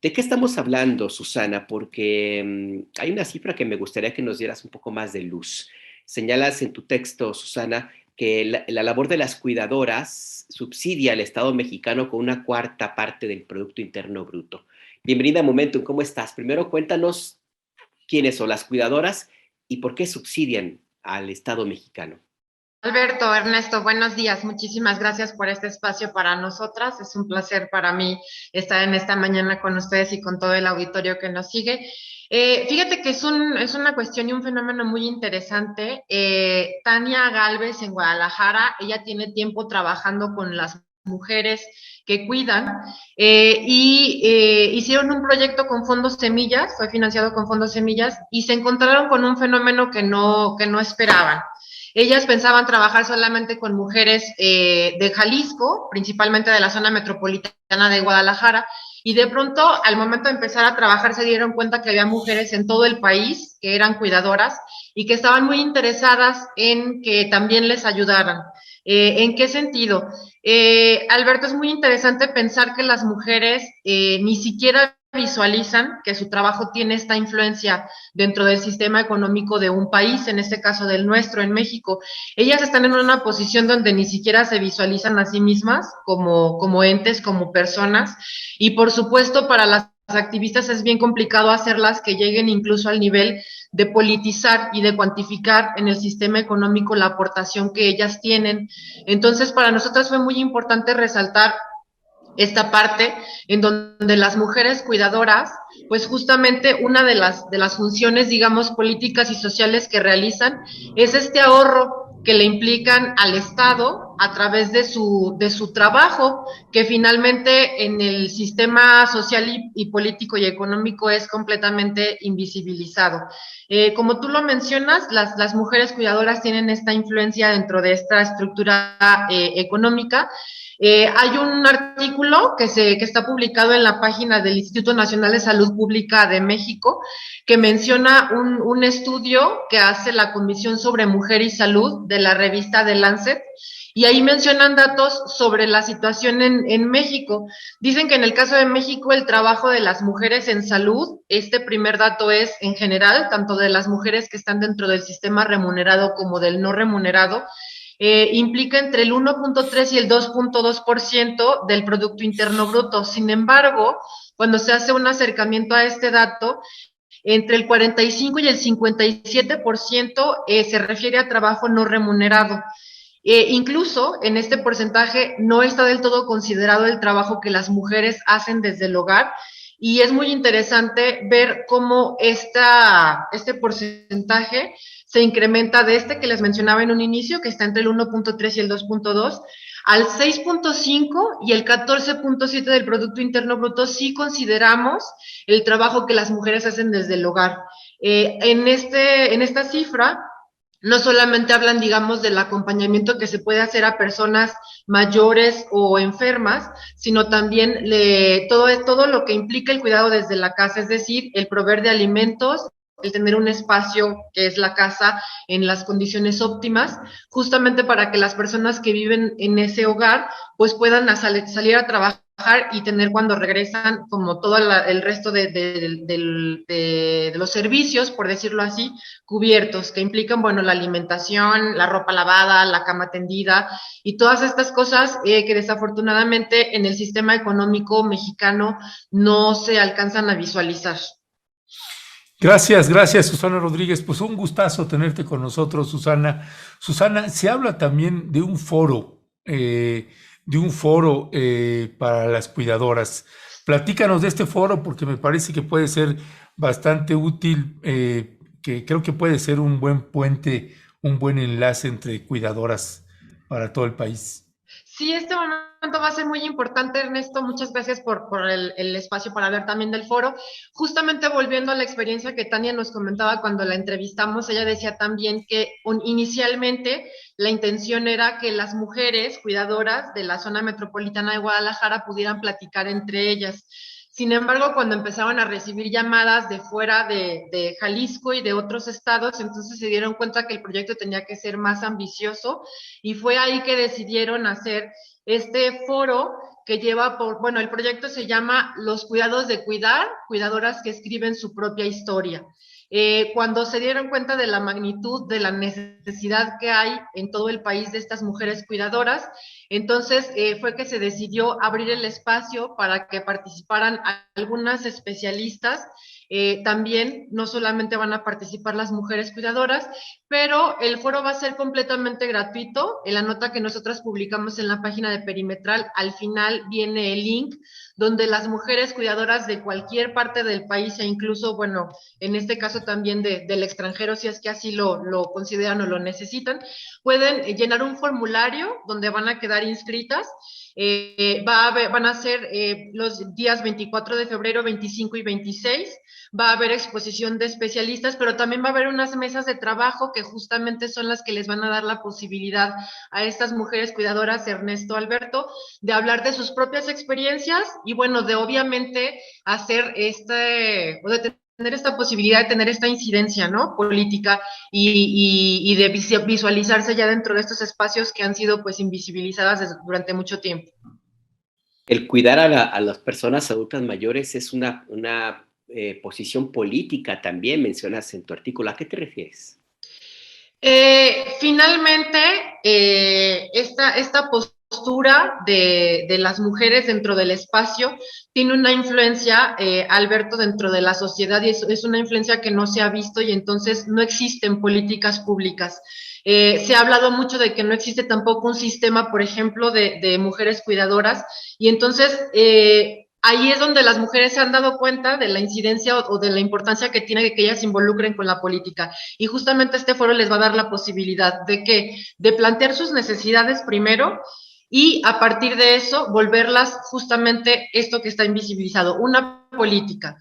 ¿De qué estamos hablando, Susana? Porque hay una cifra que me gustaría que nos dieras un poco más de luz. Señalas en tu texto, Susana, que la labor de las cuidadoras subsidia al Estado mexicano con una cuarta parte del Producto Interno Bruto. Bienvenida a Momentum, ¿cómo estás? Primero cuéntanos quiénes son las cuidadoras y por qué subsidian al Estado mexicano. Alberto, Ernesto, buenos días. Muchísimas gracias por este espacio para nosotras. Es un placer para mí estar en esta mañana con ustedes y con todo el auditorio que nos sigue. Fíjate que es una cuestión y un fenómeno muy interesante. Tania Galvez en Guadalajara, ella tiene tiempo trabajando con las mujeres que cuidan hicieron un proyecto con fondos semillas, fue financiado con fondos semillas y se encontraron con un fenómeno que no esperaban. Ellas pensaban trabajar solamente con mujeres de Jalisco, principalmente de la zona metropolitana de Guadalajara, y de pronto, al momento de empezar a trabajar, se dieron cuenta que había mujeres en todo el país que eran cuidadoras y que estaban muy interesadas en que también les ayudaran. ¿En qué sentido? Alberto, es muy interesante pensar que las mujeres ni siquiera visualizan que su trabajo tiene esta influencia dentro del sistema económico de un país, en este caso del nuestro, en México. Ellas están en una posición donde ni siquiera se visualizan a sí mismas como entes, como personas, y por supuesto para las activistas es bien complicado hacerlas que lleguen incluso al nivel de politizar y de cuantificar en el sistema económico la aportación que ellas tienen. Entonces, para nosotras fue muy importante resaltar esta parte en donde las mujeres cuidadoras, pues justamente una de las funciones, digamos, políticas y sociales que realizan es este ahorro que le implican al Estado a través de su trabajo, que finalmente en el sistema social y político y económico es completamente invisibilizado. Como tú lo mencionas, las mujeres cuidadoras tienen esta influencia dentro de esta estructura económica. Hay un artículo que está publicado en la página del Instituto Nacional de Salud Pública de México que menciona un estudio que hace la Comisión sobre Mujer y Salud de la revista The Lancet, y ahí mencionan datos sobre la situación en México. Dicen que en el caso de México el trabajo de las mujeres en salud, este primer dato es en general, tanto de las mujeres que están dentro del sistema remunerado como del no remunerado, implica entre el 1.3 y el 2.2% del Producto Interno Bruto. Sin embargo, cuando se hace un acercamiento a este dato, entre el 45 y el 57% se refiere a trabajo no remunerado. Incluso en este porcentaje no está del todo considerado el trabajo que las mujeres hacen desde el hogar, y es muy interesante ver cómo este porcentaje se incrementa de este que les mencionaba en un inicio, que está entre el 1.3 y el 2.2, al 6.5 y el 14.7 del Producto Interno Bruto si consideramos el trabajo que las mujeres hacen desde el hogar. En esta cifra, no solamente hablan, digamos, del acompañamiento que se puede hacer a personas mayores o enfermas, sino también todo lo que implica el cuidado desde la casa, es decir, el proveer de alimentos, el tener un espacio que es la casa en las condiciones óptimas, justamente para que las personas que viven en ese hogar pues puedan salir a trabajar y tener cuando regresan como todo el resto de los servicios, por decirlo así, cubiertos, que implican, bueno, la alimentación, la ropa lavada, la cama tendida y todas estas cosas que desafortunadamente en el sistema económico mexicano no se alcanzan a visualizar. Gracias, gracias Susana Rodríguez. Pues un gustazo tenerte con nosotros, Susana. Susana, se habla también de un foro para las cuidadoras. Platícanos de este foro porque me parece que puede ser bastante útil, que creo que puede ser un buen puente, un buen enlace entre cuidadoras para todo el país. Sí, este momento va a ser muy importante, Ernesto. Muchas gracias por el espacio para hablar también del foro. Justamente volviendo a la experiencia que Tania nos comentaba cuando la entrevistamos, ella decía también que inicialmente la intención era que las mujeres cuidadoras de la zona metropolitana de Guadalajara pudieran platicar entre ellas. Sin embargo, cuando empezaron a recibir llamadas de fuera de Jalisco y de otros estados, entonces se dieron cuenta que el proyecto tenía que ser más ambicioso, y fue ahí que decidieron hacer este foro que lleva bueno, el proyecto se llama Los cuidados de cuidar, cuidadoras que escriben su propia historia. Cuando se dieron cuenta de la magnitud de la necesidad que hay en todo el país de estas mujeres cuidadoras, entonces fue que se decidió abrir el espacio para que participaran algunas especialistas. También no solamente van a participar las mujeres cuidadoras, pero el foro va a ser completamente gratuito. En la nota que nosotras publicamos en la página de Perimetral, al final viene el link donde las mujeres cuidadoras de cualquier parte del país e incluso, bueno, en este caso también del extranjero, si es que así lo consideran o lo necesitan, pueden llenar un formulario donde van a quedar inscritas. Van a ser los días 24 de febrero, 25 y 26. Va a haber exposición de especialistas, pero también va a haber unas mesas de trabajo que justamente son las que les van a dar la posibilidad a estas mujeres cuidadoras, Ernesto, Alberto, de hablar de sus propias experiencias y bueno, de obviamente hacer o de tener esta posibilidad de tener esta incidencia, ¿no? Política y de visualizarse ya dentro de estos espacios que han sido pues invisibilizadas durante mucho tiempo. El cuidar a las personas adultas mayores es una posición política también, mencionas en tu artículo. ¿A qué te refieres? Finalmente, esta postura de las mujeres dentro del espacio tiene una influencia, Alberto, dentro de la sociedad y es una influencia que no se ha visto y entonces no existen políticas públicas. Se ha hablado mucho de que no existe tampoco un sistema, por ejemplo, de mujeres cuidadoras y entonces ahí es donde las mujeres se han dado cuenta de la incidencia o de la importancia que tiene que ellas se involucren con la política. Y justamente este foro les va a dar la posibilidad de plantear sus necesidades primero y a partir de eso volverlas justamente esto que está invisibilizado, una política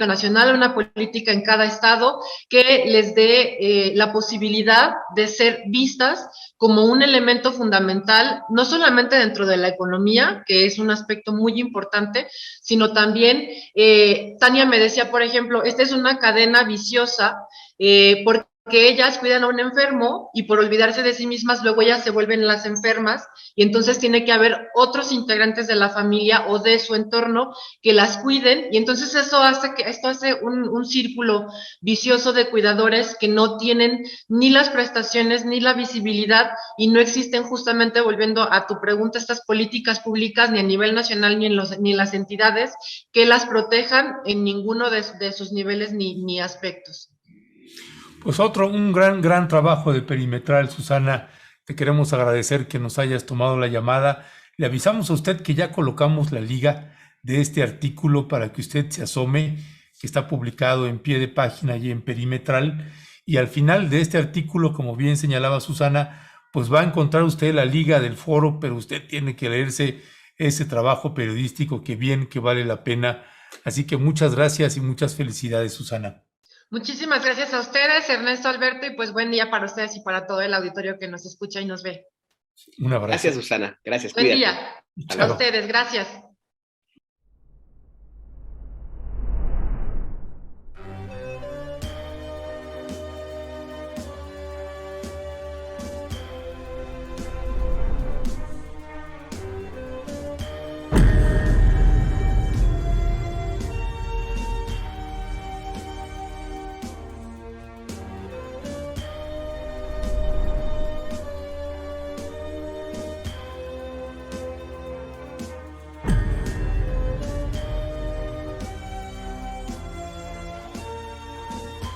nacional, una política en cada estado que les dé la posibilidad de ser vistas como un elemento fundamental, no solamente dentro de la economía, que es un aspecto muy importante, sino también, Tania me decía, por ejemplo, esta es una cadena viciosa, porque ellas cuidan a un enfermo y por olvidarse de sí mismas, luego ellas se vuelven las enfermas y entonces tiene que haber otros integrantes de la familia o de su entorno que las cuiden y entonces esto hace un círculo vicioso de cuidadores que no tienen ni las prestaciones ni la visibilidad y no existen justamente, volviendo a tu pregunta, estas políticas públicas ni a nivel nacional ni en las entidades que las protejan en ninguno de sus niveles ni aspectos. Pues un gran trabajo de Perimetral, Susana. Te queremos agradecer que nos hayas tomado la llamada. Le avisamos a usted que ya colocamos la liga de este artículo para que usted se asome, que está publicado en pie de página y en Perimetral. Y al final de este artículo, como bien señalaba Susana, pues va a encontrar usted la liga del foro, pero usted tiene que leerse ese trabajo periodístico que vale la pena. Así que muchas gracias y muchas felicidades, Susana. Muchísimas gracias a ustedes, Ernesto, Alberto, y pues buen día para ustedes y para todo el auditorio que nos escucha y nos ve. Un abrazo. Gracias, Susana. Gracias. Buen Cuídate. día. A ustedes, gracias.